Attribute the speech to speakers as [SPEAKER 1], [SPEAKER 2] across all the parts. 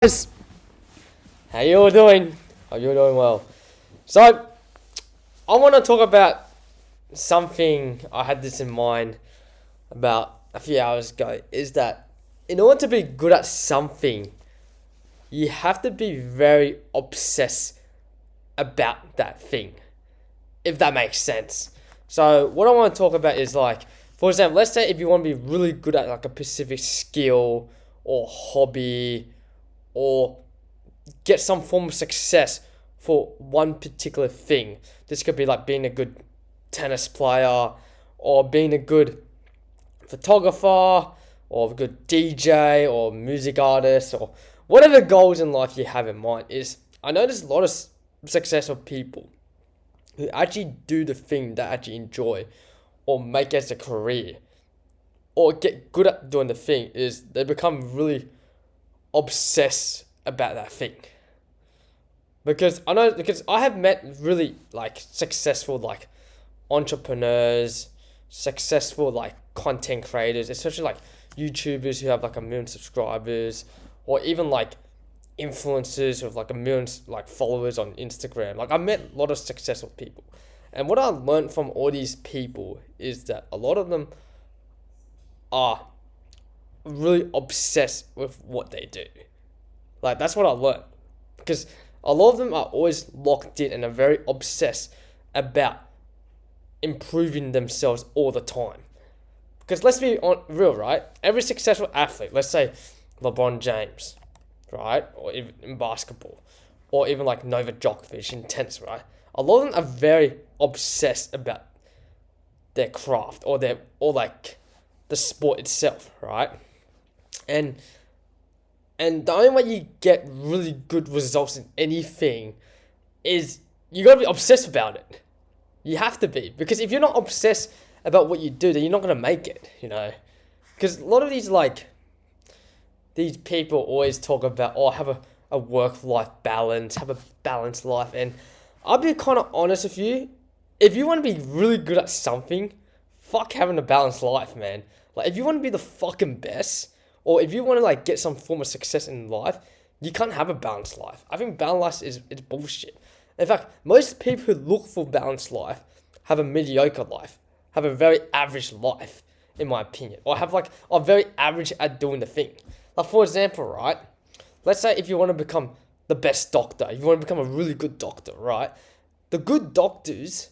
[SPEAKER 1] Guys, how you all doing? Hope you're doing well. So, I want to talk about something I had this in mind about a few hours ago. Is that in order to be good at something, you have to be very obsessed about that thing, if that makes sense. So, what I want to talk about is like, for example, let's say if you want to be really good at like a specific skill or hobby or get some form of success for one particular thing. This could be like being a good tennis player or being a good photographer or a good DJ or music artist or whatever goals in life you have in mind. Is I know there's a lot of successful people who actually do the thing that actually enjoy or make as a career or get good at doing the thing is they become really obsessed about that thing. Because I have met really like successful like entrepreneurs, successful like content creators, especially like YouTubers who have like 1 million subscribers, or even like influencers with like 1 million like followers on Instagram. Like I met a lot of successful people. And what I learned from all these people is that a lot of them are really obsessed with what they do. Like that's what I learned, because a lot of them are always locked in and are very obsessed about improving themselves all the time. Because let's be real, right? Every successful athlete, let's say LeBron James, right, or even in basketball, or even like Novak Djokovic in tennis, right? A lot of them are very obsessed about their craft or like the sport itself, right? And the only way you get really good results in anything is you gotta be obsessed about it. You have to be, because if you're not obsessed about what you do, then you're not gonna make it. Because a lot of these people always talk about, have a work-life balance, have a balanced life, and I'll be kind of honest with you. If you want to be really good at something, fuck having a balanced life, man. Like if you want to be the fucking best, or if you want to like get some form of success in life, you can't have a balanced life. I think balanced life is bullshit. In fact, most people who look for balanced life have a mediocre life, have a very average life, in my opinion, or have like are very average at doing the thing. Like for example, right? Let's say if you want to become the best doctor, if you want to become a really good doctor, right? The good doctors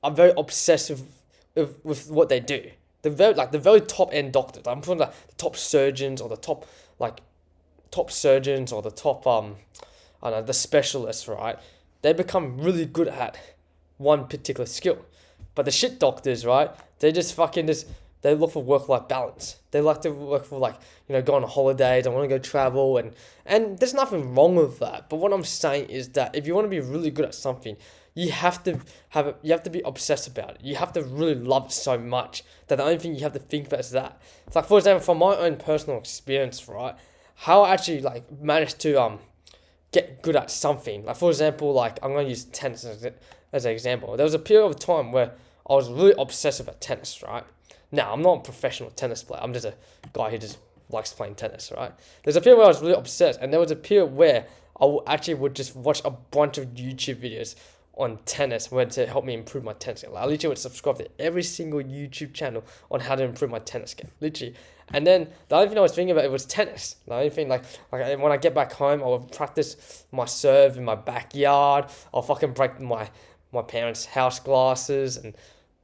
[SPEAKER 1] are very obsessed with what they do. The very top end doctors. I'm talking about the top surgeons or the top surgeons or the top I don't know, the specialists, right? They become really good at one particular skill. But the shit doctors, right? They look for work-life balance. They like to work for go on holidays. I want to go travel and there's nothing wrong with that. But what I'm saying is that if you want to be really good at something, you have to be obsessed about it. You have to really love it so much that the only thing you have to think about is that. It's like, for example, from my own personal experience, right? How I actually managed to get good at something. Like for example, I'm gonna use tennis as an example. There was a period of time where I was really obsessed about tennis, right? Now, I'm not a professional tennis player. I'm just a guy who just likes playing tennis, right? There's a period where I was really obsessed, and there was a period where I would just watch a bunch of YouTube videos on tennis to help me improve my tennis game. I literally would subscribe to every single YouTube channel on how to improve my tennis game, literally. And then the only thing I was thinking about it was tennis. The only thing when I get back home, I would practice my serve in my backyard. I'll fucking break my parents' house glasses and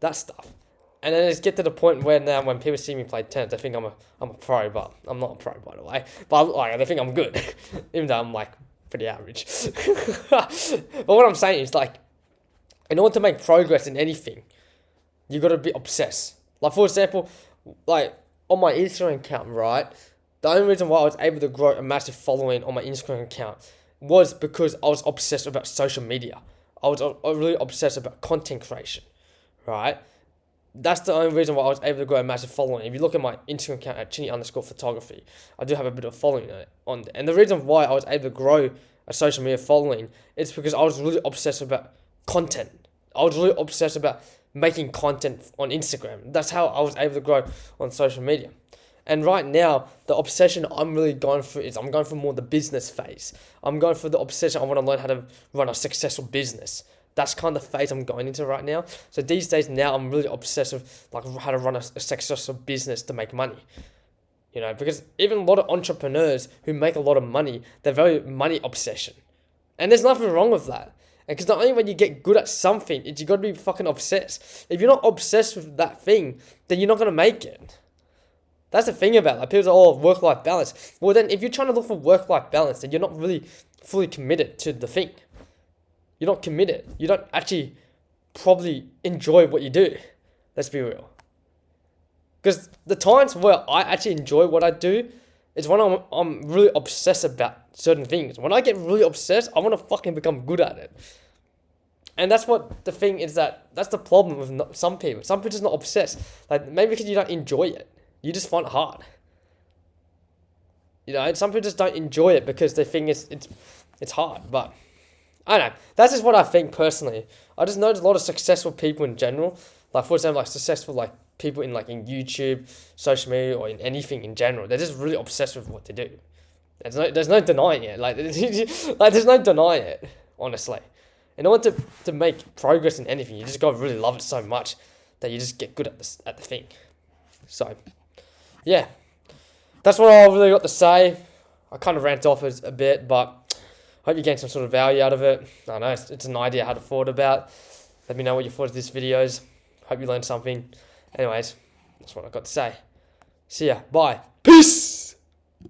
[SPEAKER 1] that stuff. And then it's get to the point where now when people see me play tennis, they think I'm a pro, but I'm not a pro, by the way. But they think I'm good, even though I'm pretty average. But what I'm saying is in order to make progress in anything, you gotta be obsessed. Like for example, on my Instagram account, right? The only reason why I was able to grow a massive following on my Instagram account was because I was obsessed about social media. I was really obsessed about content creation, right? That's the only reason why I was able to grow a massive following. If you look at my Instagram account at Chinny_photography, I do have a bit of following on there. And the reason why I was able to grow a social media following is because I was really obsessed about content. I was really obsessed about making content on Instagram. That's how I was able to grow on social media. And right now, the obsession I'm really going for is I'm going for more the business phase. I'm going for the obsession. I want to learn how to run a successful business. That's kind of the phase I'm going into right now. So these days now, I'm really obsessed with like how to run a successful business to make money. You know, because even a lot of entrepreneurs who make a lot of money, they're very money obsession. And there's nothing wrong with that. Because not only when you get good at something, you got to be fucking obsessed. If you're not obsessed with that thing, then you're not going to make it. That's the thing about it. Like people say, oh, work-life balance. Well, then if you're trying to look for work-life balance, then you're not really fully committed to the thing. You're not committed. You don't actually probably enjoy what you do. Let's be real. Because the times where I actually enjoy what I do is when I'm really obsessed about certain things. When I get really obsessed, I want to fucking become good at it. And that's what the thing is, that's the problem with some people. Some people just not obsessed. Like maybe because you don't enjoy it. You just find it hard. You know, some people just don't enjoy it because they think it's hard. But I don't know. That's just what I think personally. I just know there's a lot of successful people in general. Like for example, like successful like people in YouTube, social media, or in anything in general. They're just really obsessed with what they do. There's no denying it. Like there's no denying it. Honestly, in order to make progress in anything, you just gotta really love it so much that you just get good at the thing. So. Yeah, that's what I really got to say. I kind of rant off a bit, but I hope you gained some sort of value out of it. I don't know, it's an idea how to thought about. Let me know what you thought of this videos. Hope you learned something. Anyways, that's what I got to say. See ya. Bye. Peace.